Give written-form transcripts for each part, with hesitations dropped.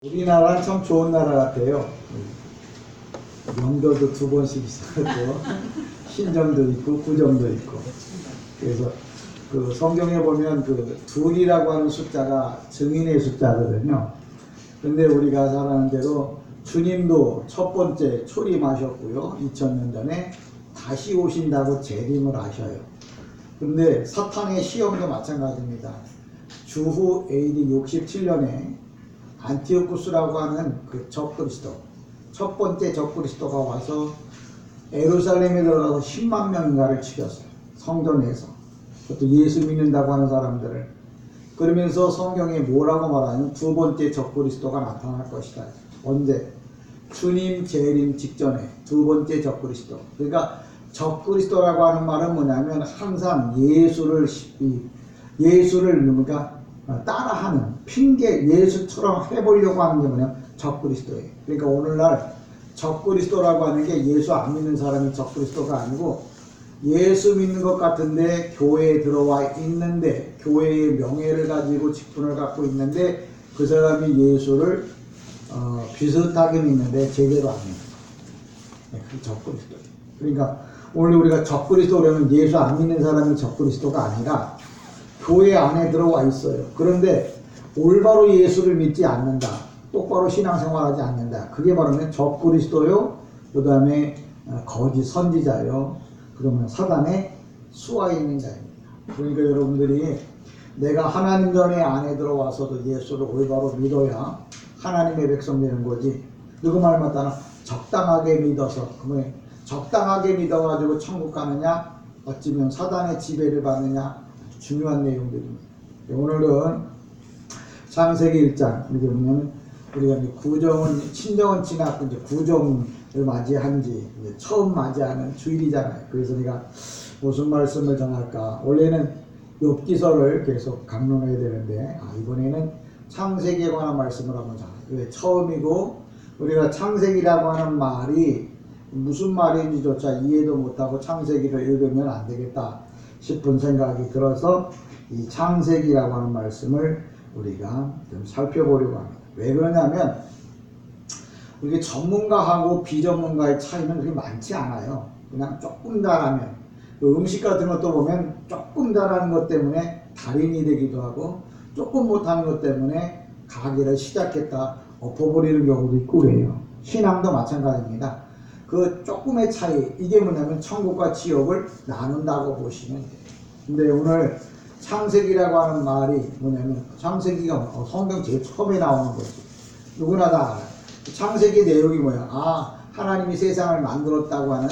우리나라는 참 좋은 나라 같아요. 명절도 2번씩 있었고 신정도 있고 구정도 있고. 그래서 그 성경에 보면 그 둘이라고 하는 숫자가 증인의 숫자거든요. 근데 우리가 잘 아는 대로 주님도 첫 번째 초림하셨고요. 2000년 전에 다시 오신다고 재림을 하셔요. 근데 사탄의 시험도 마찬가지입니다. 주후 AD 67년에 안티오쿠스라고 하는 그 적그리스도, 첫 번째 적그리스도가 와서 예루살렘에 들어가서 10만 명인가를 죽였어요. 성전에서. 그것도 예수 믿는다고 하는 사람들을. 그러면서 성경에 뭐라고 말하냐면 두 번째 적그리스도가 나타날 것이다. 언제? 주님 재림 직전에 두 번째 적그리스도. 그러니까 적그리스도라고 하는 말은 뭐냐면 항상 예수를 누가 따라하는 핑계, 예수처럼 해보려고 하는 게 뭐냐? 적그리스도예요. 그러니까 오늘날 적그리스도라고 하는 게 예수 안 믿는 사람이 적그리스도가 아니고 예수 믿는 것 같은데 교회에 들어와 있는데 교회의 명예를 가지고 직분을 갖고 있는데 그 사람이 예수를 비슷하게 믿는데 제대로 안 믿는 거예요. 그게 적그리스도예요. 그러니까 오늘 우리가 적그리스도 그러면 예수 안 믿는 사람이 적그리스도가 아니라 교회 안에 들어와 있어요. 그런데 올바로 예수를 믿지 않는다. 똑바로 신앙생활하지 않는다. 그게 바로 적그리스도요. 그 다음에 거짓 선지자요. 그러면 사단의 수하에 있는 자입니다. 그러니까 여러분들이 내가 하나님 전에 안에 들어와서도 예수를 올바로 믿어야 하나님의 백성 되는 거지. 누구 말 맞다나 적당하게 믿어서 그러면 적당하게 믿어가지고 천국 가느냐 어찌면 사단의 지배를 받느냐 중요한 내용들입니다. 오늘은 창세기 1장 이렇게 보면 우리가 이제 친정은 지났고 이제 구정을 맞이한 지 이제 처음 맞이하는 주일이잖아요. 그래서 내가 무슨 말씀을 전할까? 원래는 욥기서를 계속 강론해야 되는데 이번에는 창세기에 관한 말씀을 한번 전할게요. 왜 처음이고 우리가 창세기라고 하는 말이 무슨 말인지조차 이해도 못하고 창세기를 읽으면 안 되겠다 싶은 생각이 들어서 이 창세기라고 하는 말씀을 우리가 좀 살펴보려고 합니다. 왜 그러냐면 이게 전문가하고 비전문가의 차이는 그렇게 많지 않아요. 그냥 조금 잘하면 음식 같은 것도 보면 조금 잘하는 것 때문에 달인이 되기도 하고 조금 못하는 것 때문에 가게를 시작했다 엎어버리는 경우도 있고 그래요. 신앙도 마찬가지입니다. 그 조금의 차이, 이게 뭐냐면 천국과 지옥을 나눈다고 보시면 돼요. 근데 오늘 창세기라고 하는 말이 뭐냐면 창세기가 성경 제일 처음에 나오는 거지. 누구나 다 알아요. 창세기 내용이 뭐야? 하나님이 세상을 만들었다고 하는,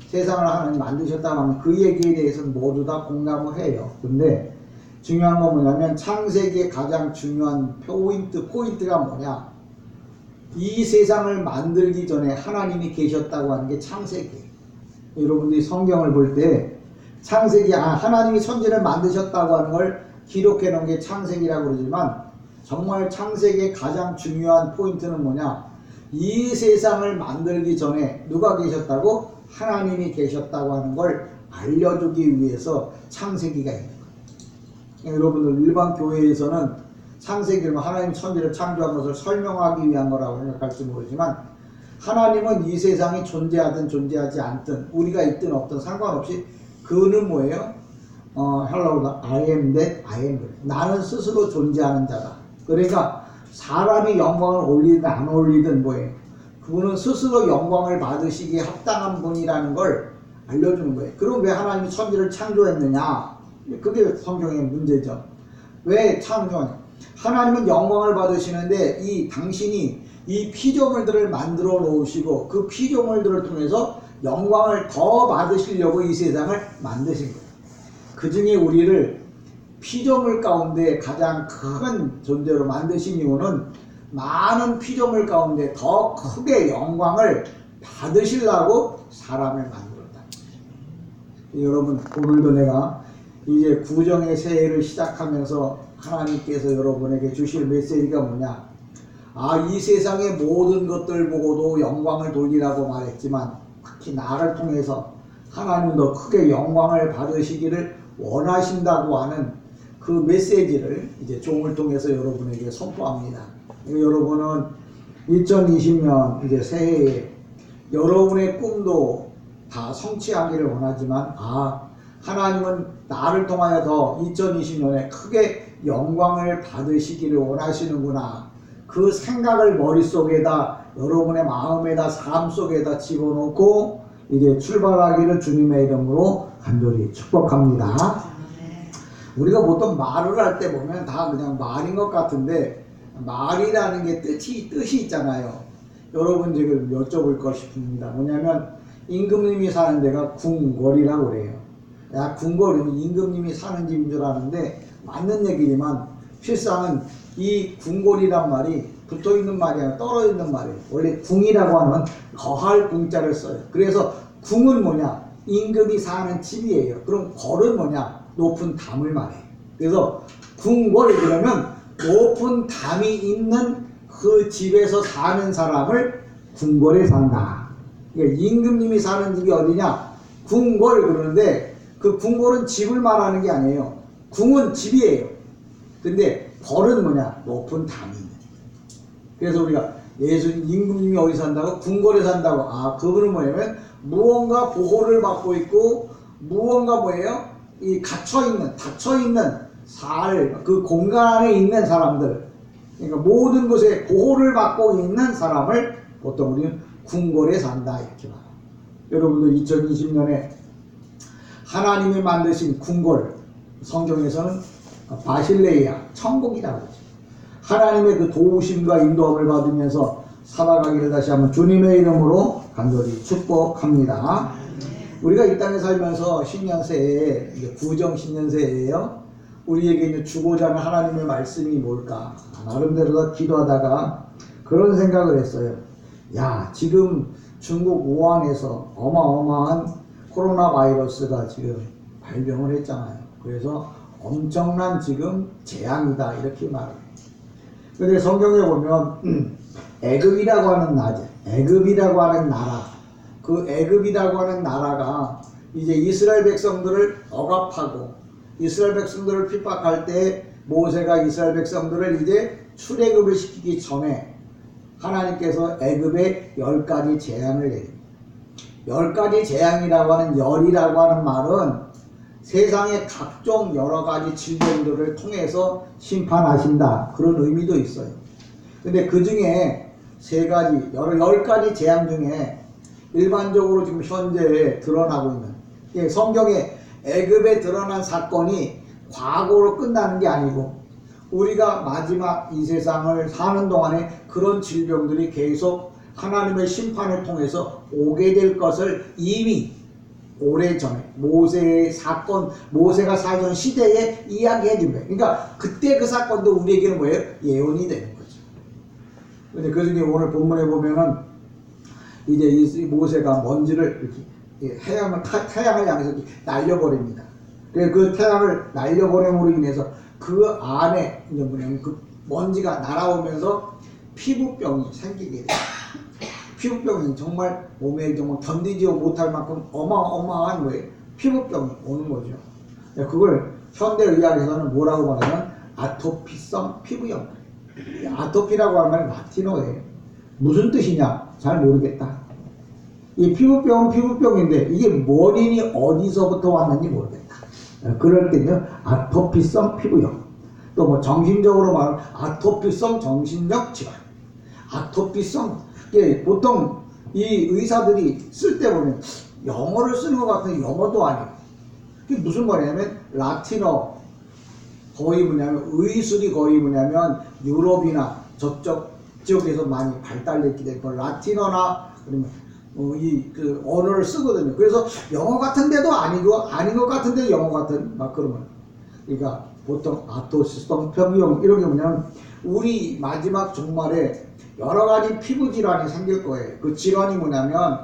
세상을 하나님 만드셨다고 하면 그 얘기에 대해서는 모두 다 공감을 해요. 근데 중요한 건 뭐냐면 창세기의 가장 중요한 포인트가 뭐냐? 이 세상을 만들기 전에 하나님이 계셨다고 하는 게 창세기. 여러분들이 성경을 볼 때 창세기, 하나님이 천지를 만드셨다고 하는 걸 기록해 놓은 게 창세기라고 그러지만 정말 창세기의 가장 중요한 포인트는 뭐냐? 이 세상을 만들기 전에 누가 계셨다고? 하나님이 계셨다고 하는 걸 알려주기 위해서 창세기가 있는 거예요. 여러분들 일반 교회에서는 창세기는 하나님 천지를 창조한 것을 설명하기 위한 거라고 생각할지 모르지만 하나님은 이 세상이 존재하든 존재하지 않든 우리가 있든 없든 상관없이 그는 뭐예요? Hello, I am that, I am that. 나는 스스로 존재하는 자다. 그러니까 사람이 영광을 올리든 안 올리든 뭐예요? 그분은 스스로 영광을 받으시기에 합당한 분이라는 걸 알려주는 거예요. 그럼 왜 하나님이 천지를 창조했느냐? 그게 성경의 문제죠. 왜 창조하냐? 하나님은 영광을 받으시는데 당신이 이 피조물들을 만들어 놓으시고 그 피조물들을 통해서 영광을 더 받으시려고 이 세상을 만드신 거예요. 그 중에 우리를 피조물 가운데 가장 큰 존재로 만드신 이유는 많은 피조물 가운데 더 크게 영광을 받으시려고 사람을 만들었다. 여러분 오늘도 내가 이제 구정의 새해를 시작하면서 하나님께서 여러분에게 주실 메시지가 뭐냐? 이 세상의 모든 것들 보고도 영광을 돌리라고 말했지만 특히 나를 통해서 하나님도 크게 영광을 받으시기를 원하신다고 하는 그 메시지를 이제 종을 통해서 여러분에게 선포합니다. 여러분은 2020년 이제 새해에 여러분의 꿈도 다 성취하기를 원하지만, 하나님은 나를 통하여 더 2020년에 크게 영광을 받으시기를 원하시는구나. 그 생각을 머릿속에다, 여러분의 마음에다, 삶 속에다 집어넣고 이제 출발하기를 주님의 이름으로 간절히 축복합니다. 우리가 보통 말을 할 때 보면 다 그냥 말인 것 같은데, 말이라는 게 뜻이 있잖아요. 여러분 지금 여쭤볼 거 싶습니다. 뭐냐면 임금님이 사는 데가 궁궐이라고 그래요. 야, 궁궐이면 임금님이 사는 집인 줄 아는데 맞는 얘기지만 실상은 이 궁궐이란 말이 붙어있는 말이 아니라 떨어지는 말이에요. 원래 궁이라고 하면 거할 궁자를 써요. 그래서 궁은 뭐냐? 임금이 사는 집이에요. 그럼 궐은 뭐냐? 높은 담을 말해요. 그래서 궁궐 그러면 높은 담이 있는 그 집에서 사는 사람을 궁궐에 산다. 그러니까 임금님이 사는 집이 어디냐? 궁궐 그러는데 그 궁궐은 집을 말하는 게 아니에요. 궁은 집이에요. 근데 궐은 뭐냐? 높은 담이 있는. 그래서 우리가 예수님 임금님이 어디 산다고? 궁궐에 산다고. 그분은 뭐냐면 무언가 보호를 받고 있고 무언가 뭐예요? 이 닫혀있는 그 공간 안에 있는 사람들, 그러니까 모든 곳에 보호를 받고 있는 사람을 보통 우리는 궁궐에 산다 이렇게 말해요. 여러분도 2020년에 하나님이 만드신 궁궐, 성경에서는 바실레이아, 천국이라고 하죠. 하나님의 그 도우심과 인도함을 받으면서 살아가기를 다시 한번 주님의 이름으로 간절히 축복합니다. 우리가 이 땅에 살면서 신년새에, 이제 구정 신년새예요. 우리에게 이제 주고자 하는 하나님의 말씀이 뭘까? 나름대로 기도하다가 그런 생각을 했어요. 지금 중국 우한에서 어마어마한 코로나 바이러스가 지금 발병을 했잖아요. 그래서 엄청난 지금 재앙이다 이렇게 말해요. 근데 성경에 보면 애굽이라고 하는 나라, 그 애굽이라고 하는 나라가 이제 이스라엘 백성들을 억압하고 이스라엘 백성들을 핍박할 때 모세가 이스라엘 백성들을 이제 출애굽을 시키기 전에 하나님께서 애굽에 10가지 재앙을 내립니다. 10가지 재앙이라고 하는 열이라고 하는 말은 세상의 각종 여러가지 질병들을 통해서 심판하신다 그런 의미도 있어요. 근데 그 중에 10가지 재앙 중에 일반적으로 지금 현재 드러나고 있는 성경에 애굽에 드러난 사건이 과거로 끝나는 게 아니고 우리가 마지막 이 세상을 사는 동안에 그런 질병들이 계속 하나님의 심판을 통해서 오게 될 것을 이미 오래전에 모세가 살던 시대에 이야기해 준 거예요. 그러니까 그때 그 사건도 우리에게는 뭐예요? 예언이 되는 거죠. 근데 그 중에 오늘 본문에 보면은 이제 이 모세가 먼지를 이렇게 태양을 향해서 날려버립니다. 그 태양을 날려버림으로 인해서 그 안에 이제 뭐냐면 그 먼지가 날아오면서 피부병이 생기게 돼요. 피부병이 정말 몸에 정말 견디지 못할 만큼 어마어마한 거예요. 피부병이 오는 거죠. 그걸 현대의학에서는 뭐라고 말하면 아토피성 피부염. 아토피라고 하는 말은 라틴어예요. 무슨 뜻이냐? 잘 모르겠다. 이 피부병은 피부병인데 이게 원인이 어디서부터 왔는지 모르겠다. 그럴 때는요, 아토피성 피부염. 또 뭐 정신적으로 말하면 아토피성 정신적 질환. 아토피성, 보통 이 의사들이 쓸 때 보면 영어를 쓰는 것 같은데 영어도 아니에요. 그게 무슨 말이냐면 라틴어, 거의 뭐냐면 의술이 거의 뭐냐면 유럽이나 저쪽 지역에서 많이 발달됐기 때문에 라틴어나 그러면 그 언어를 쓰거든요. 그래서 영어 같은데도 아닌 것 같은데 영어 같은 막 그러면, 그러니까 보통 아토피성 피부염 이런 게 뭐냐면 우리 마지막 종말에 여러 가지 피부 질환이 생길 거예요. 그 질환이 뭐냐면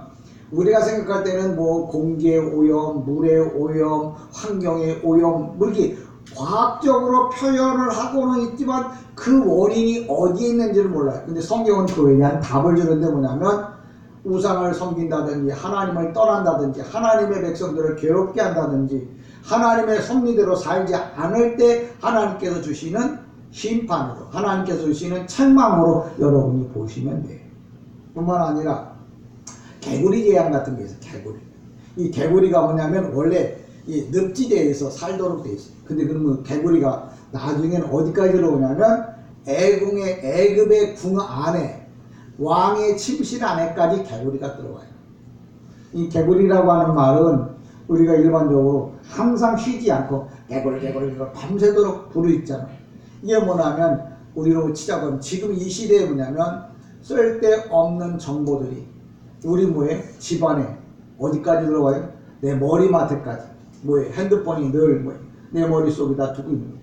우리가 생각할 때는 뭐 공기의 오염, 물의 오염, 환경의 오염, 뭐 이렇게 과학적으로 표현을 하고는 있지만 그 원인이 어디에 있는지를 몰라요. 근데 성경은 그거에 대한 답을 주는데 뭐냐면 우상을 섬긴다든지 하나님을 떠난다든지 하나님의 백성들을 괴롭게 한다든지 하나님의 섭리대로 살지 않을 때 하나님께서 주시는 심판으로, 하나님께서 주시는 책망으로 여러분이 보시면 돼요. 뿐만 아니라 개구리 재앙 같은 게 있어요. 개구리. 이 개구리가 뭐냐면 원래 이 늪지대에서 살도록 돼 있어요. 근데 그러면 개구리가 나중에는 어디까지 들어오냐면 애굽의 궁 안에, 왕의 침실 안에까지 개구리가 들어와요. 이 개구리라고 하는 말은 우리가 일반적으로 항상 쉬지 않고 개구리 밤새도록 부르짖잖아요. 이게 뭐냐면 우리로 치자면 지금 이 시대에 뭐냐면 쓸데없는 정보들이 우리 뭐에 집안에 어디까지 들어와요? 내 머리맡에까지. 뭐에 핸드폰이 늘 뭐에 내 머릿속에다 두고 있는 거예요.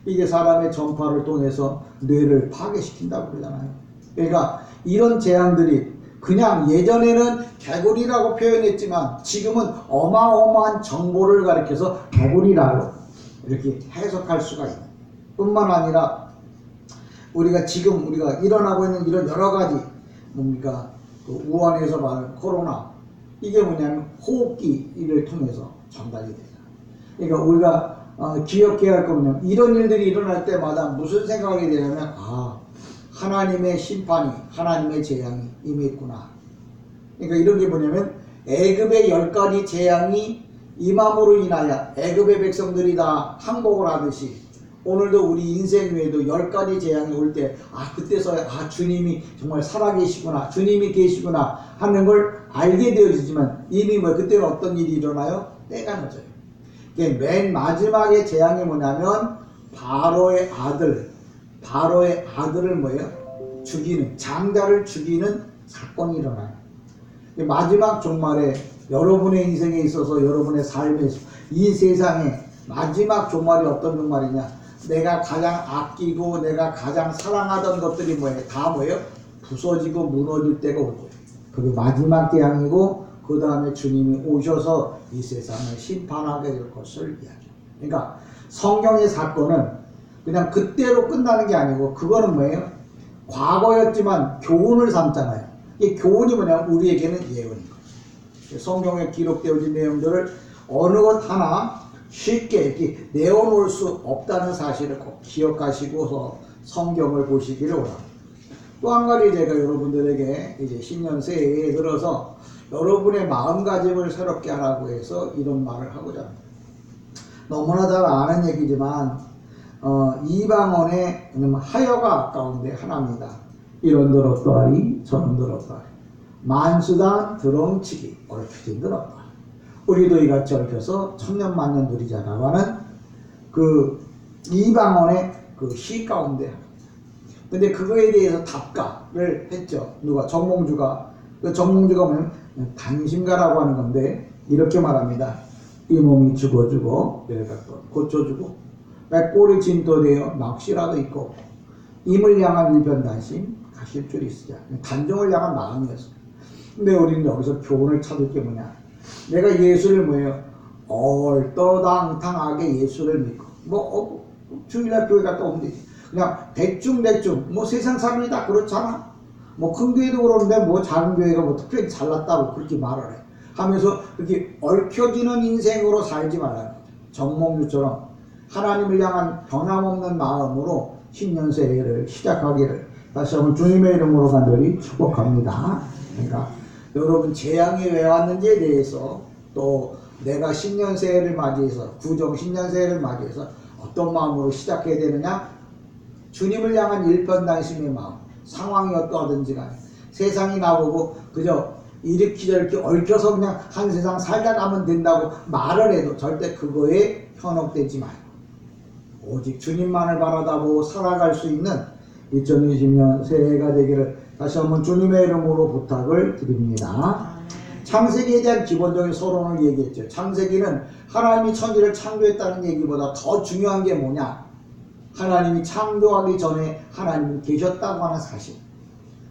이게 사람의 전파를 통해서 뇌를 파괴시킨다고 그러잖아요. 그러니까 이런 재앙들이 그냥 예전에는 개구리라고 표현했지만 지금은 어마어마한 정보를 가리켜서 개구리라고 이렇게 해석할 수가 있는 뿐만 아니라 우리가 지금 우리가 일어나고 있는 이런 여러 가지 뭡니까 그 우한에서 말하는 코로나 이게 뭐냐면 호흡기를 통해서 전달이 되잖아요. 그러니까 우리가 기억해야 할 거면 이런 일들이 일어날 때마다 무슨 생각이 되냐면 하나님의 심판이 하나님의 재앙이 임했구나. 그러니까 이런 게 뭐냐면 애굽의 10가지 재앙이 임함으로 인하여 애굽의 백성들이 다 항복을 하듯이 오늘도 우리 인생 위에도 10가지 재앙이 올 때 그때서야 주님이 정말 살아계시구나 주님이 계시구나 하는 걸 알게 되어지지만 이미 그때는 어떤 일이 일어나요? 때가 늦어요. 맨 마지막에 재앙이 뭐냐면 바로의 아들을 뭐예요? 죽이는 장자를 죽이는 사건이 일어나요. 마지막 종말에 여러분의 인생에 있어서 여러분의 삶에서 이 세상에 마지막 종말이 어떤 종말이냐? 내가 가장 아끼고 내가 가장 사랑하던 것들이 뭐예요? 다 뭐예요? 부서지고 무너질 때가 올 거예요. 그게 마지막 재앙이고 그 다음에 주님이 오셔서 이 세상을 심판하게 될 것을 이야기해요. 그러니까 성경의 사건은 그냥 그때로 끝나는 게 아니고 그거는 뭐예요? 과거였지만 교훈을 삼잖아요. 이 교훈이 뭐냐면 우리에게는 예언인 거예요. 성경에 기록되어진 내용들을 어느 것 하나 쉽게 이렇게 내어놓을 수 없다는 사실을 꼭 기억하시고서 성경을 보시기를 원합니다. 또 한 가지 제가 여러분들에게 이제 신년 새해에 들어서 여러분의 마음가짐을 새롭게 하라고 해서 이런 말을 하고자 합니다. 너무나 잘 아는 얘기지만 이방원의 하여가 아까운데 하나입니다. 이런 들었더니 저런 들었더니 만수단 드럼치기 얽히진 들었다. 우리도 이같이 얽혀서 천년만년 누리자라고 하는 그 이방원의 그 시 가운데 근데 그거에 대해서 답가를 했죠. 누가? 정몽주가. 그 정몽주가 뭐냐면 단심가라고 하는 건데 이렇게 말합니다. 이 몸이 죽어주고 고쳐주고 빽골이 진토되어 넋이라도 있고 임을 향한 일편단심 가실 줄이 있으자. 단종을 향한 마음이었어요. 근데 우리는 여기서 교훈을 찾을 게 뭐냐? 내가 예수를 뭐예요? 얼떠당당하게 예수를 믿고 주일날 교회 갔다 오면 되지. 그냥 대충 세상 사람이 다 그렇잖아. 큰 교회도 그러는데 작은 교회가 특별히 잘났다고 그렇게 말을 해. 하면서 그렇게 얽혀지는 인생으로 살지 말라는 거죠. 정몽주처럼 하나님을 향한 변함없는 마음으로 신년 새해를 시작하기를 다시 한번 주님의 이름으로 간절히 축복합니다. 그러니까 여러분 재앙이 왜 왔는지에 대해서 또 내가 신년 새해를 맞이해서 구정 신년 새해를 맞이해서 어떤 마음으로 시작해야 되느냐? 주님을 향한 일편단심의 마음, 상황이 어떠하든지 간에 세상이 나보고 그저 이렇게 저렇게 얽혀서 그냥 한 세상 살다 가면 된다고 말을 해도 절대 그거에 현혹되지 말고 오직 주님만을 바라다보고 살아갈 수 있는 2020년 새해가 되기를 다시 한번 주님의 이름으로 부탁을 드립니다. 창세기에 대한 기본적인 서론을 얘기했죠. 창세기는 하나님이 천지를 창조했다는 얘기보다 더 중요한 게 뭐냐? 하나님이 창조하기 전에 하나님이 계셨다고 하는 사실.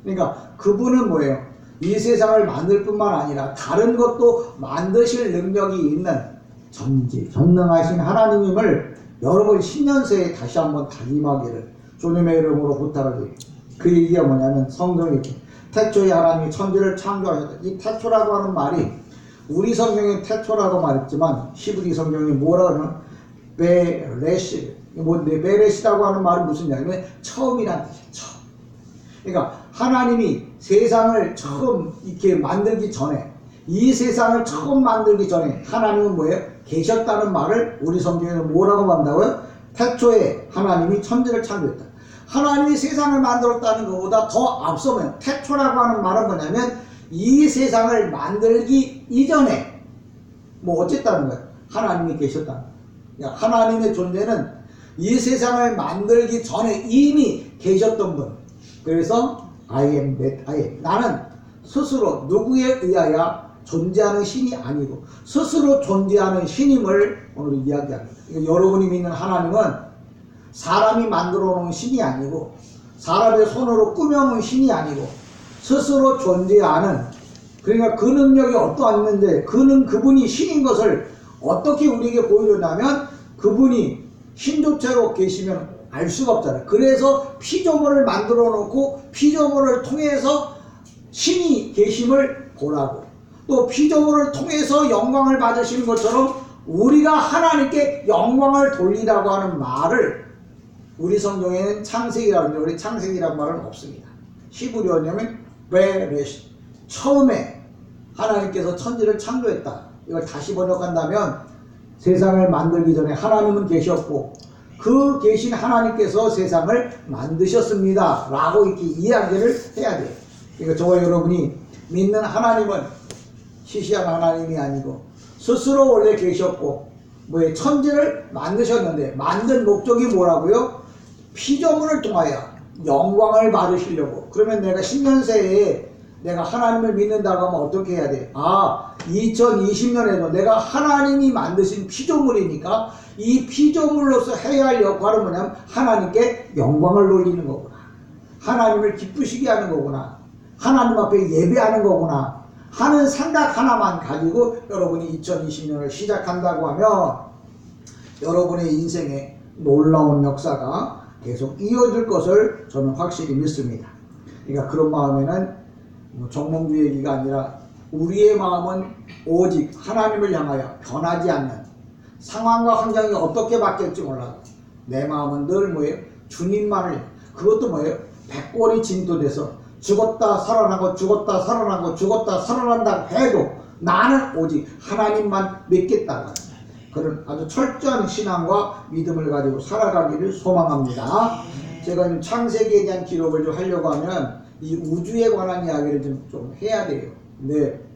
그러니까 그분은 뭐예요? 이 세상을 만들 뿐만 아니라 다른 것도 만드실 능력이 있는 전지전능하신 하나님임을 여러분 신년새에 다시 한번 다짐하기를 주님의 이름으로 부탁을 드립니다. 그 얘기가 뭐냐면 성경에 이렇게 태초에 하나님이 천지를 창조하셨다. 이 태초라고 하는 말이 우리 성경에 태초라고 말했지만 히브리 성경이 뭐라 그러면 베레시, 베레시라고 하는 말은 무슨 얘기냐면 처음이란 뜻이에요. 처음. 그러니까 하나님이 세상을 처음 이렇게 만들기 전에, 이 세상을 처음 만들기 전에 하나님은 뭐예요? 계셨다는 말을 우리 성경에는 뭐라고 한다고요? 태초에 하나님이 천지를 창조했다. 하나님이 세상을 만들었다는 것보다 더 앞서면 태초라고 하는 말은 뭐냐면 이 세상을 만들기 이전에 뭐 어쨌다는 거예요? 하나님이 계셨다는 거예요. 하나님의 존재는 이 세상을 만들기 전에 이미 계셨던 분. 그래서 I am that I am. 나는 스스로 누구에 의하여 존재하는 신이 아니고 스스로 존재하는 신임을 오늘 이야기합니다. 그러니까 여러분이 믿는 하나님은 사람이 만들어 놓은 신이 아니고 사람의 손으로 꾸며놓은 신이 아니고 스스로 존재하는, 그러니까 그 능력이 어떠했는데 그분이 신인 것을 어떻게 우리에게 보여줬냐면 그분이 신조체로 계시면 알 수가 없잖아요. 그래서 피조물을 만들어 놓고 피조물을 통해서 신이 계심을 보라고, 또 피조물을 통해서 영광을 받으시는 것처럼 우리가 하나님께 영광을 돌리라고 하는 말을 우리 성경에는 창세기라고 하는데 우리 창세기라는 말은 없습니다. 히브리어냐면 베레시, 처음에 하나님께서 천지를 창조했다. 이걸 다시 번역한다면 세상을 만들기 전에 하나님은 계셨고 그 계신 하나님께서 세상을 만드셨습니다 라고 이렇게 이야기를 해야 돼요. 그러니까 저와 여러분이 믿는 하나님은 시시한 하나님이 아니고 스스로 원래 계셨고 천지를 만드셨는데 만든 목적이 뭐라고요? 피조물을 통하여 영광을 받으시려고. 그러면 내가 신년세에 내가 하나님을 믿는다고 하면 어떻게 해야 돼? 2020년에도 내가 하나님이 만드신 피조물이니까 이 피조물로서 해야 할 역할은 뭐냐면 하나님께 영광을 돌리는 거구나, 하나님을 기쁘시게 하는 거구나, 하나님 앞에 예배하는 거구나 하는 생각 하나만 가지고 여러분이 2020년을 시작한다고 하면 여러분의 인생에 놀라운 역사가 계속 이어질 것을 저는 확실히 믿습니다. 그러니까 그런 마음에는 정몽주 얘기가 아니라 우리의 마음은 오직 하나님을 향하여 변하지 않는, 상황과 환경이 어떻게 바뀔지 몰라도 내 마음은 늘 주님만을, 그것도 백골이 진토돼서 죽었다 살아나고 죽었다 살아나고 죽었다 살아난다고 해도 나는 오직 하나님만 믿겠다는 그런 아주 철저한 신앙과 믿음을 가지고 살아가기를 소망합니다. 제가 지금 창세기에 대한 기록을 좀 하려고 하면 이 우주에 관한 이야기를 좀 해야 돼요. 근데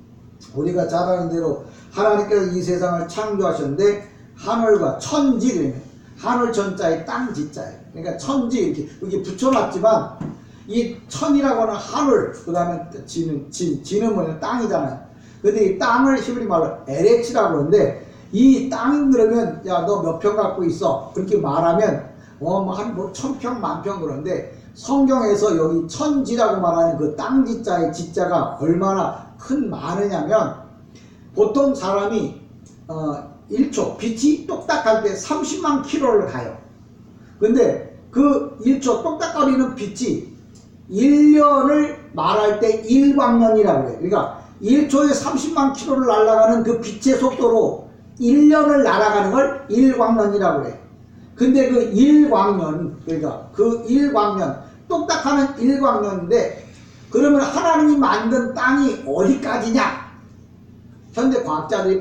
우리가 잘 아는 대로 하나님께서 이 세상을 창조하셨는데 하늘과 천지, 하늘 천자에 땅 지자예요. 그러니까 천지 이렇게 여기 붙여놨지만 이 천이라고 하는 하늘, 그 다음에 지는 뭐냐 땅이잖아요. 근데 이 땅을 히브리 말로 에레치라고 하는데 이 땅 그러면 야 너 몇 평 갖고 있어 그렇게 말하면 한 1000평 만평 그런데 성경에서 여기 천지라고 말하는 그 땅 지자의 지자가 얼마나 많으냐면 보통 사람이 1초 빛이 똑딱할 때 30만 킬로를 가요. 근데 그 1초 똑딱거리는 빛이 1년을 말할 때 1광년이라고 해요. 그러니까 1초에 30만 킬로를 날아가는 그 빛의 속도로 1년을 날아가는 걸 1광년이라고 해요. 근데 그 1광년, 그러니까 그 1광년, 똑딱하는 1광년인데 그러면 하나님이 만든 땅이 어디까지냐? 현대 과학자들이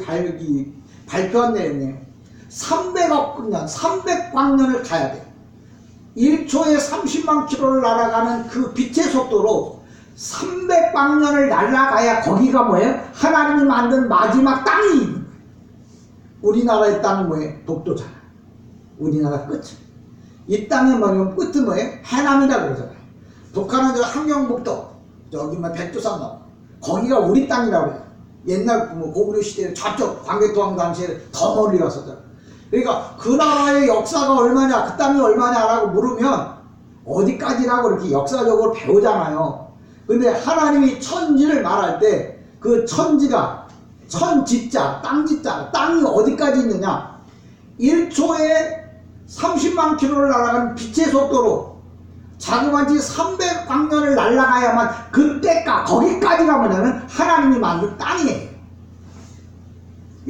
발표한 내용이에요. 300억 년, 300광년을 가야 돼. 1초에 30만 킬로를 날아가는 그 빛의 속도로 300광년을 날아가야 거기가 하나님이 만든 마지막 땅이. 우리나라의 땅은 독도잖아. 우리나라 끝은. 이 땅의 끝은 해남이라고 그러잖아요. 북한은 저 함경북도, 저기 백두산 나무. 거기가 우리 땅이라고 해요. 옛날 고구려 시대에 저쪽 광개토왕 당시에 더 멀리 갔었잖아. 그러니까 그 나라의 역사가 얼마냐, 그 땅이 얼마냐라고 물으면 어디까지라고 이렇게 역사적으로 배우잖아요. 근데 하나님이 천지를 말할 때 그 천지가 천지자, 땅지자, 땅이 어디까지 있느냐? 1초에 30만 킬로를 날아가는 빛의 속도로 자그마치 300광년을 날아가야만 그때까 거기까지가 뭐냐면 하나님이 만든 땅이에요.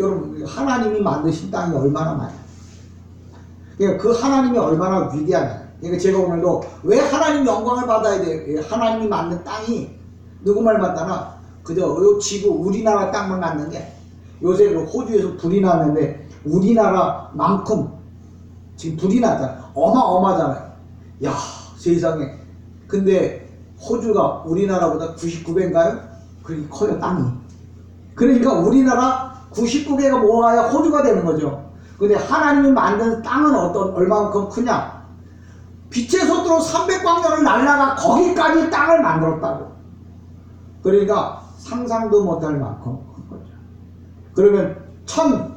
여러분 하나님이 만드신 땅이 얼마나 많아요. 그러니까 그 하나님이 얼마나 위대하냐. 그러니까 제가 오늘도 왜 하나님 영광을 받아야 돼요? 하나님이 만든 땅이 누구 말 맞다나 그저 요 지구 우리나라 땅만 만든 게 요새 그 호주에서 불이 났는데 우리나라만큼 지금 불이 났잖아요. 어마어마하잖아요. 야 세상에. 근데 호주가 우리나라보다 99배인가요? 그렇게 커요 땅이. 그러니까 우리나라 99개가 모아야 호주가 되는 거죠. 근데 하나님이 만든 땅은 얼마만큼 크냐? 빛의 속도로 300광년을 날아가 거기까지 땅을 만들었다고. 그러니까 상상도 못할 만큼 큰 거죠. 그러면 천지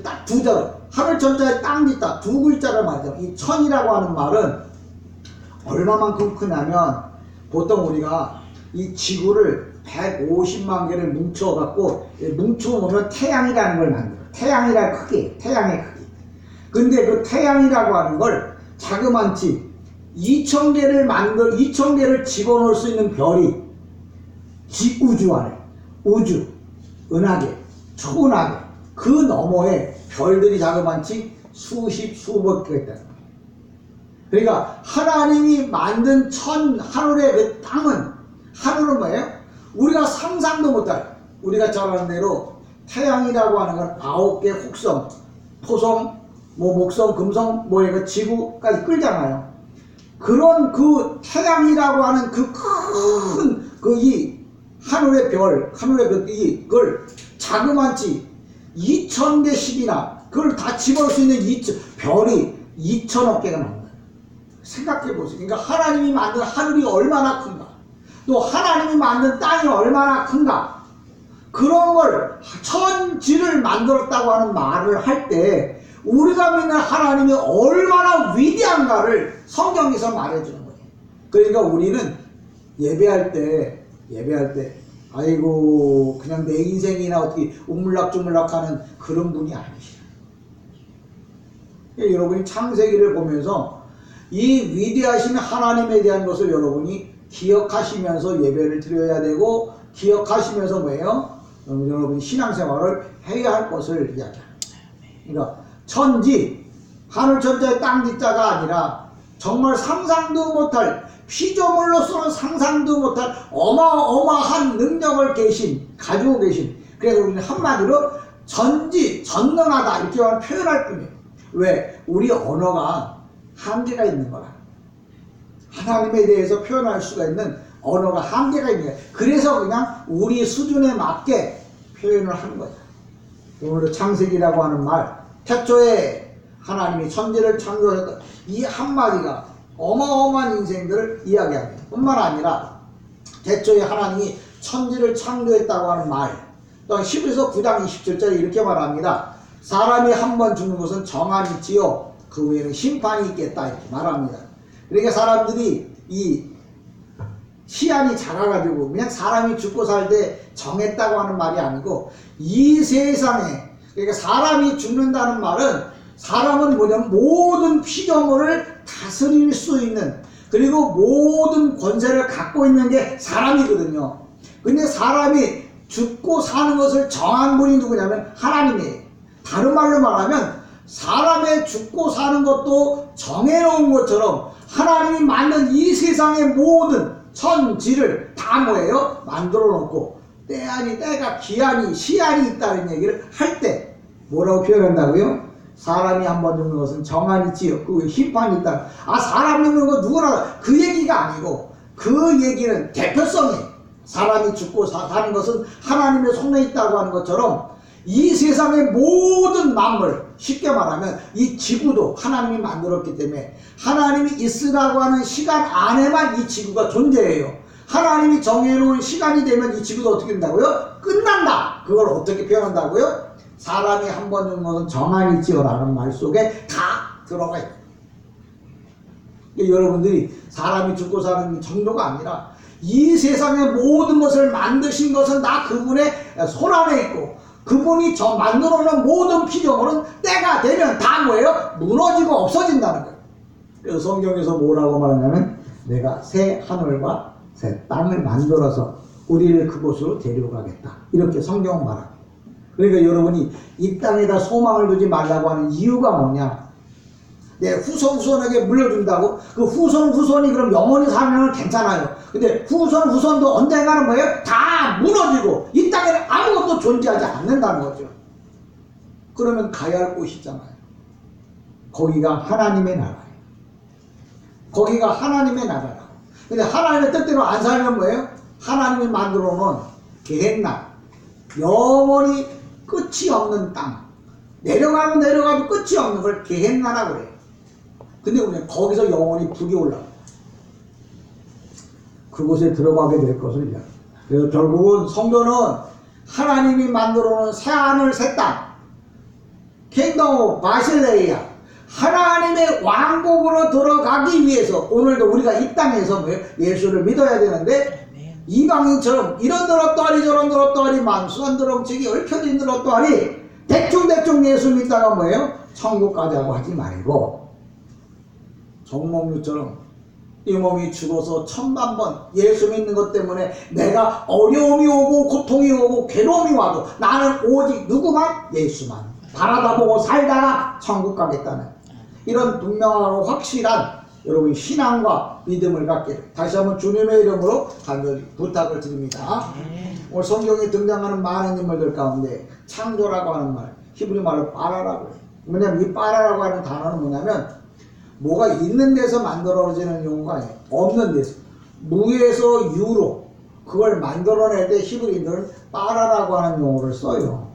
딱 두 자로 하늘 천자에 땅 짓다 두 글자를 말해요. 이 천이라고 하는 말은 얼마만큼 크냐면 보통 우리가 이 지구를 150만 개를 뭉쳐갖고 뭉쳐놓으면 태양이라는 걸 만들어요. 태양이라는 크기, 태양의 크기. 근데 그 태양이라고 하는 걸 자그만치 2,000개를 집어넣을 수 있는 별이 우주 안에, 우주, 은하계, 초은하계, 그 너머에 별들이 자그만치 수백 개가 있다. 그러니까 하나님이 만든 하늘의 그 땅은, 하늘은 뭐예요? 우리가 상상도 못할, 우리가 잘 아는 대로 태양이라고 하는 건 9개 혹성, 토성, 목성, 금성, 이거 지구까지 끌잖아요. 그런 그 태양이라고 하는 그 큰 이 하늘의 별, 이걸 자그만치 2,000개씩이나 그걸 다 집어넣을 수 있는 별이 2,000억 개가 나옵니다. 생각해 보세요. 그러니까 하나님이 만든 하늘이 얼마나 큰가, 또 하나님이 만든 땅이 얼마나 큰가, 그런 걸 천지를 만들었다고 하는 말을 할 때 우리가 믿는 하나님이 얼마나 위대한가를 성경에서 말해주는 거예요. 그러니까 우리는 예배할 때 아이고 그냥 내 인생이나 어떻게 우물락주물락하는 그런 분이 아니시라. 그러니까 여러분이 창세기를 보면서 이 위대하신 하나님에 대한 것을 여러분이 기억하시면서 예배를 드려야 되고, 기억하시면서 뭐예요? 여러분이 신앙생활을 해야 할 것을 이야기합니다. 그러니까 천지, 하늘 천자의 땅 짓자가 아니라 정말 상상도 못할, 피조물로서는 상상도 못할 어마어마한 능력을 가지고 계신, 그래서 우리는 한마디로 전능하다 이렇게 표현할 뿐이에요. 왜? 우리 언어가 한계가 있는 거라. 하나님에 대해서 표현할 수가 있는 언어가 한계가 있는 거예요. 그래서 그냥 우리 수준에 맞게 표현을 하는 거죠. 오늘 창세기라고 하는 말, 태초에 하나님이 천지를 창조하셨다, 이 한마디가 어마어마한 인생들을 이야기합니다. 뿐만 아니라 태초에 하나님이 천지를 창조했다고 하는 말, 또한 히브리서 9장 27절에 이렇게 말합니다. 사람이 한 번 죽는 것은 정한이 있지요, 그 후에는 심판이 있겠다 이렇게 말합니다. 그러니까 사람들이 이 시한이 작아가지고 그냥 사람이 죽고 살 때 정했다고 하는 말이 아니고, 이 세상에, 그러니까 사람이 죽는다는 말은, 사람은 뭐냐면 모든 피조물을 다스릴 수 있는, 그리고 모든 권세를 갖고 있는 게 사람이거든요. 근데 사람이 죽고 사는 것을 정한 분이 누구냐면 하나님이에요. 다른 말로 말하면 사람의 죽고 사는 것도 정해놓은 것처럼 하나님이 만든 이 세상의 모든 천지를 다 뭐예요? 만들어 놓고 때가 기한이 시한이 있다는 얘기를 할 때 뭐라고 표현한다고요? 사람이 한 번 죽는 것은 정한이 있지요, 그 후에 심판이 있다. 사람 죽는 거 누구나 그 얘기가 아니고, 그 얘기는 대표성이, 사람이 죽고 사는 것은 하나님의 손에 있다고 하는 것처럼 이 세상의 모든 만물, 쉽게 말하면 이 지구도 하나님이 만들었기 때문에 하나님이 있으라고 하는 시간 안에만 이 지구가 존재해요. 하나님이 정해놓은 시간이 되면 이 지구도 어떻게 된다고요? 끝난다. 그걸 어떻게 표현한다고요? 사람이 한 번 죽는 것은 정한이 있지요 라는 말 속에 다 들어가 있어요. 여러분들이 사람이 죽고 사는 정도가 아니라 이 세상의 모든 것을 만드신 것은 다 그분의 손 안에 있고, 그분이 만들어 놓은 모든 피조물은 때가 되면 다 뭐예요? 무너지고 없어진다는 거예요. 그래서 성경에서 뭐라고 말하냐면, 내가 새 하늘과 새 땅을 만들어서 우리를 그곳으로 데려가겠다. 이렇게 성경은 말합니다. 그러니까 여러분이 이 땅에다 소망을 두지 말라고 하는 이유가 뭐냐? 내 후손에게 물려준다고? 그 후손이 그럼 영원히 살면 괜찮아요. 근데 후손도 언젠가는 뭐예요? 다 무너지고 이 땅에는 아무것도 존재하지 않는다는 거죠. 그러면 가야 할 곳이 있잖아요. 거기가 하나님의 나라예요. 거기가 하나님의 나라라고. 근데 하나님의 뜻대로 안 살면 뭐예요? 하나님이 만들어 놓은 계획나, 영원히 끝이 없는 땅, 내려가도 끝이 없는 걸 계획나라고 그래요. 근데 우리는 거기서 영원히 불이 올라옵니다. 그곳에 들어가게 될 것을 이야기합니다. 그래서 결국은 성도는 하나님이 만들어 놓은 새하늘 새 땅, 킹덤 오브 바실레이아, 하나님의 왕국으로 들어가기 위해서 오늘도 우리가 이 땅에서 뭐예요? 예수를 믿어야 되는데 이방인처럼 이런 들었더니 저런 들었더니 만수한 드렁치기 얽혀진 들었더니 대충 예수 믿다가 뭐예요? 천국 가자고 하지 말고 정몽유처럼 이 몸이 죽어서 1000만 번 예수 믿는 것 때문에 내가 어려움이 오고 고통이 오고 괴로움이 와도 나는 오직 누구만? 예수만 바라다 보고 살다가 천국 가겠다는 이런 분명하고 확실한 여러분 신앙과 믿음을 갖게 다시 한번 주님의 이름으로 간절히 부탁을 드립니다. 오늘 성경에 등장하는 많은 인물들 가운데 창조라고 하는 말, 히브리 말로 빠라라고 해요. 뭐냐면 이 빠라라고 하는 단어는 뭐냐면 뭐가 있는 데서 만들어지는 용어가 아니에요. 없는 데서. 무에서 유로 그걸 만들어낼 때 히브리인들은 빠라라고 하는 용어를 써요.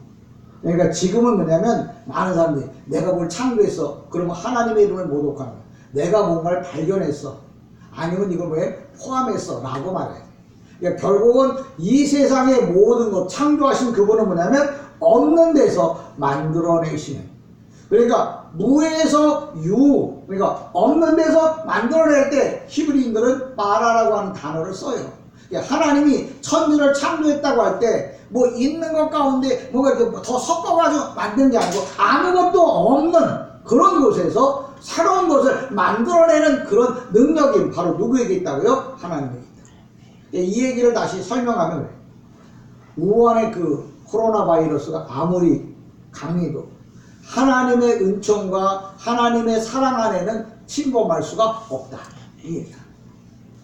그러니까 지금은 뭐냐면 많은 사람들이 내가 뭘 창조했어. 그러면 하나님의 이름을 모독하는 거야. 내가 뭔가를 발견했어. 아니면 이걸 왜 포함했어. 라고 말해요. 그러니까 결국은 이 세상의 모든 것 창조하신 그분은 뭐냐면 없는 데서 만들어내시는. 그러니까 무에서 유, 그러니까 없는 데서 만들어낼 때 히브리인들은 빠라라고 하는 단어를 써요. 그러니까 하나님이 천지를 창조했다고 할 때 뭐 있는 것 가운데 뭐가 이렇게 더 섞어가지고 만든 게 아니고 아무것도 없는 그런 곳에서 새로운 것을 만들어내는 그런 능력이 바로 누구에게 있다고요? 하나님에게 있다. 이 얘기를 다시 설명하면 그래요. 우한의 그 코로나 바이러스가 아무리 강해도 하나님의 은총과 하나님의 사랑 안에는 침범할 수가 없다. 이 얘기야.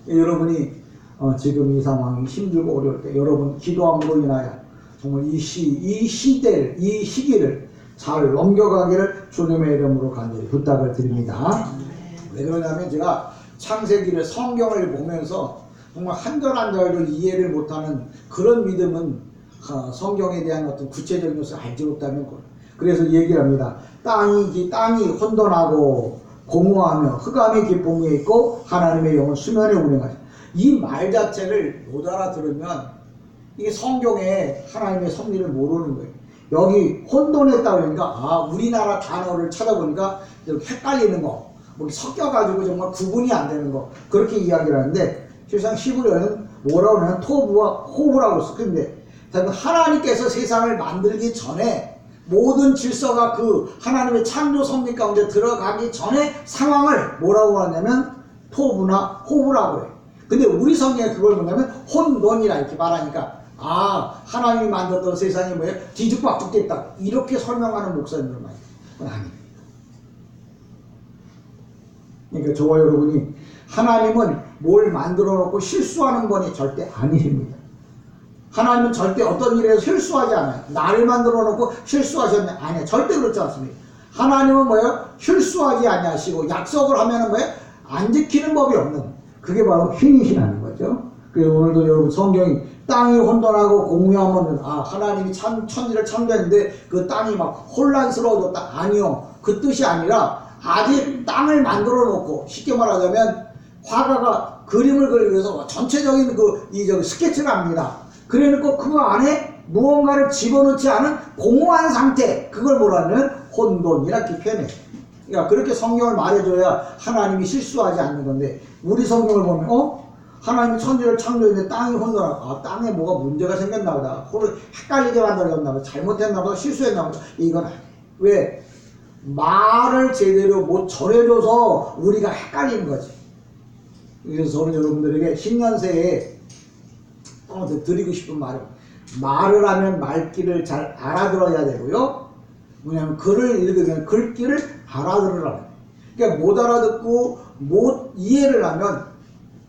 여러분이 지금 이 상황이 힘들고 어려울 때 여러분 기도함으로 인하여 정말 이 시대를, 이 시기를 잘 넘겨가기를 주님의 이름으로 간절히 부탁을 드립니다. 왜 그러냐면 제가 창세기를 성경을 보면서 정말 한 절 한 절도 이해를 못하는 그런 믿음은 성경에 대한 어떤 구체적인 것을 알지 못하면 그래서 얘기를 합니다. 땅이 혼돈하고 공허하며 흑암의 깊음에 있고 하나님의 영은 수면에 운행하시. 이 말 자체를 못 알아들으면 이게 성경에 하나님의 섭리를 모르는 거예요. 여기 혼돈했다 그러니까 우리나라 단어를 찾아보니까 헷갈리는 거, 뭐 섞여가지고 정말 구분이 안 되는 거 그렇게 이야기를 하는데 실상 히브리어는 뭐라고 하냐면 토부와 호부라고 쓰는데 하나님께서 세상을 만들기 전에 모든 질서가 그 하나님의 창조 섭리 가운데 들어가기 전에 상황을 뭐라고 하냐면 토부나 호부라고 해요. 근데 우리 성경에 그걸 뭐냐면 혼돈이라 이렇게 말하니까 하나님이 만들었던 세상이 뭐예요? 뒤죽박죽 됐다. 이렇게 설명하는 목사님들 많이 있어요. 그건 아닙니다. 그러니까 저와 여러분이 하나님은 뭘 만들어 놓고 실수하는 분이 절대 아니십니다. 하나님은 절대 어떤 일에서 실수하지 않아요. 나를 만들어 놓고 실수하셨냐? 아니에요. 절대 그렇지 않습니다. 하나님은 뭐예요? 실수하지 아니하시고 약속을 하면은 뭐예요? 안 지키는 법이 없는. 그게 바로 신이시라는 거죠. 그래서 오늘도 여러분 성경이 땅이 혼돈하고 공유하면 하나님이 천지를 창조했는데 그 땅이 막 혼란스러워졌다. 아니요. 그 뜻이 아니라 아직 땅을 만들어 놓고 쉽게 말하자면 화가가 그림을 그리기 위해서 전체적인 스케치를 합니다. 그래 놓고 그 안에 무언가를 집어넣지 않은 공허한 상태, 그걸 뭐라 하면 혼돈 이렇게 표현해요. 그러니까 그렇게 성경을 말해줘야 하나님이 실수하지 않는 건데 우리 성경을 보면 하나님이 천지를 창조했는데 땅이 혼돈하고 땅에 뭐가 문제가 생겼나 보다. 헷갈리게 만들어졌나 보다. 잘못했나 보다. 실수했나 보다. 이건 아니에요. 왜? 말을 제대로 못 전해줘서 우리가 헷갈리는 거지. 그래서 저는 여러분들에게 신년새에 성도한테 드리고 싶은 말을 하면 말귀를 잘 알아들어야 되고요. 뭐냐면 글을 읽으면 글귀를 알아들으라는. 그러니까 못 알아듣고 못 이해를 하면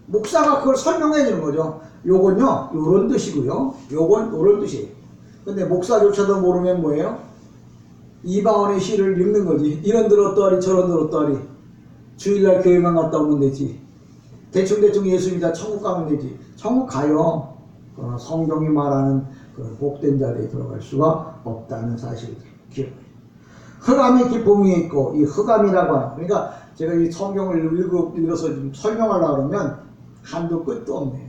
목사가 그걸 설명해 주는 거죠. 요건요 요런 뜻이고요, 요건 요런 뜻이에요. 근데 목사조차도 모르면 뭐예요? 이방원의 시를 읽는 거지. 이런 들 어떠하리 저런 들 어떠하리. 주일날 교회만 갔다 오면 되지. 대충 예수 믿다 천국 가면 되지. 천국 가요. 그러나 성경이 말하는 그 복된 자리에 들어갈 수가 없다는 사실을 기억해요. 흑암의 기쁨이 있고, 이 흑암이라고 하는, 그러니까 제가 이 성경을 읽어서 좀 설명하려고 그러면 한도 끝도 없네요.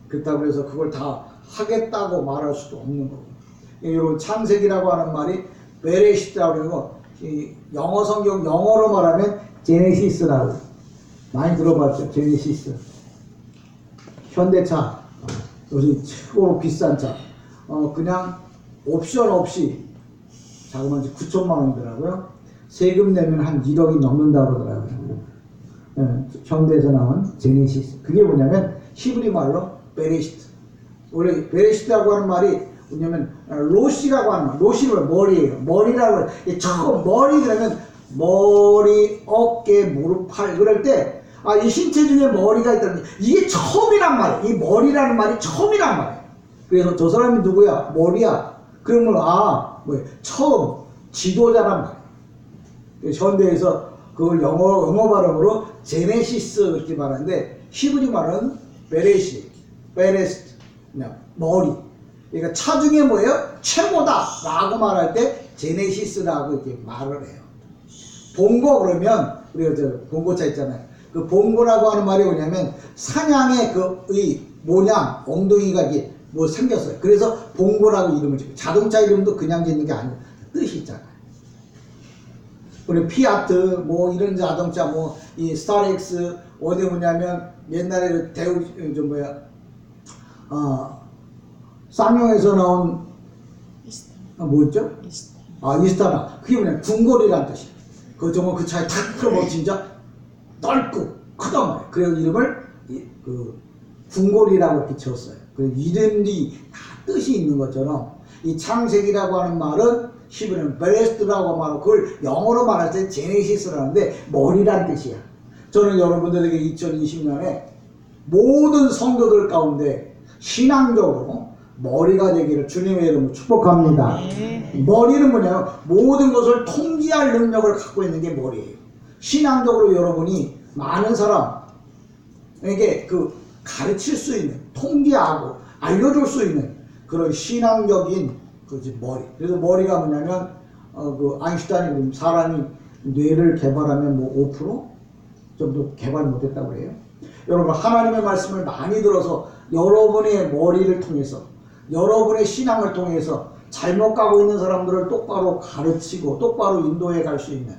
그렇다고 해서 그걸 다 하겠다고 말할 수도 없는 거고. 이 창세기라고 하는 말이 베레시트라고 하는 거, 영어 성경 영어로 말하면 제네시스라고 많이 들어봤죠. 제네시스. 현대차, 요새 최고로 비싼 차. 그냥 옵션 없이 자그마치 9천만 원이더라고요. 세금 내면 한 1억이 넘는다고 그러더라고요. 현대에서 나온 제네시스. 그게 뭐냐면 히브리 말로 베레시트. 원래 베레시트라고 하는 말이 뭐냐면 로시라고 하는 말. 로시는 머리예요. 머리라고 해. 처음 머리 그러면 머리, 어깨, 무릎, 팔 그럴 때 이 신체 중에 머리가 있다는 게 이게 처음이란 말이에요. 이 머리라는 말이 처음이란 말이에요. 그래서 저 사람이 누구야? 머리야. 그러면 처음 지도자란 말이에요. 현대에서 그걸 영어 발음으로 제네시스 그렇게 말하는데 히브리 말은 베레시트, 그냥 머리. 그러니까 차 중에 뭐예요? 최고다 라고 말할 때 제네시스라고 이렇게 말을 해요. 봉고 그러면 우리가 봉고차 있잖아요. 그 봉고라고 하는 말이 뭐냐면 사냥의 이 모양 엉덩이가 이게 뭐 생겼어요. 그래서 봉고라고 이름을 짓고, 자동차 이름도 그냥 짓는 게 아니고 뜻이 있잖아요. 우리 피아트 뭐 이런 자동차 이 스타렉스 어디 뭐냐면 옛날에 대우 쌍용에서 나온 뭐였죠? 이스타나. 그게 뭐냐 궁궐이라는 뜻이에요. 정말 그 차에 탁 들어보면 진짜 넓고 크단 말이에요. 그래서 이름을 궁궐이라고 이렇게 지었어요. 그래서 이름이 다 뜻이 있는 것처럼 이 창세기라고 하는 말은 히브리는 베레스트라고 말하고 그걸 영어로 말할 때 제네시스라는데 머리란 뜻이야. 저는 여러분들에게 2020년에 모든 성도들 가운데 신앙적으로 머리가 되기를 주님의 이름으로 축복합니다. 머리는 뭐냐면 모든 것을 통제할 능력을 갖고 있는 게 머리예요. 신앙적으로 여러분이 많은 사람에게 가르칠 수 있는, 통제하고 알려줄 수 있는 그런 신앙적인 머리. 그래서 머리가 뭐냐면 아인슈타인이 사람이 뇌를 개발하면 5% 정도 개발 못했다고 해요. 여러분 하나님의 말씀을 많이 들어서 여러분의 머리를 통해서 여러분의 신앙을 통해서 잘못 가고 있는 사람들을 똑바로 가르치고 똑바로 인도해 갈 수 있는,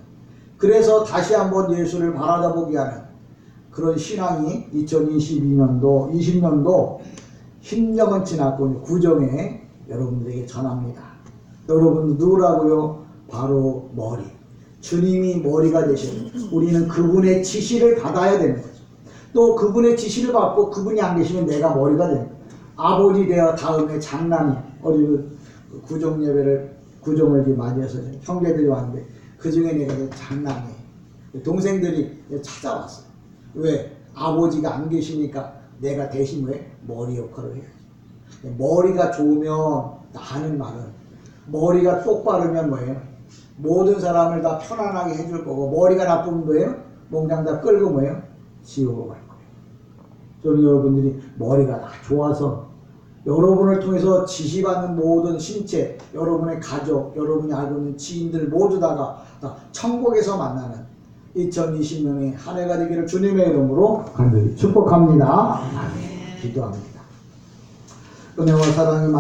그래서 다시 한번 예수를 바라보게 하는 그런 신앙이 2022년도 20년도 힘정은 지났고 구정에 여러분들에게 전합니다. 여러분 누구라고요? 바로 머리. 주님이 머리가 되시는, 우리는 그분의 지시를 받아야 되는 거죠. 또 그분의 지시를 받고 그분이 안 계시면 내가 머리가 되는 거예요. 아버지 되어 다음에 장남이 어디 구정 예배를 구정을 맞이해서 형제들이 왔는데 그 중에 내가 장남이에요. 동생들이 찾아왔어요. 왜? 아버지가 안 계시니까 내가 대신 왜? 머리 역할을 해야지. 머리가 좋으면 하는 말은 머리가 똑바르면 뭐예요? 모든 사람을 다 편안하게 해줄 거고, 머리가 나쁘면 뭐예요? 몽장 다 끌고 뭐예요? 지옥으로 갈 거예요. 저는 여러분들이 머리가 다 좋아서 여러분을 통해서 지시받는 모든 신체, 여러분의 가족, 여러분이 알고 있는 지인들 모두 다가 다 천국에서 만나는 2020년의 한 해가 되기를 주님의 이름으로 간절히 축복합니다. 기도합니다. 은혜와 사랑이 많은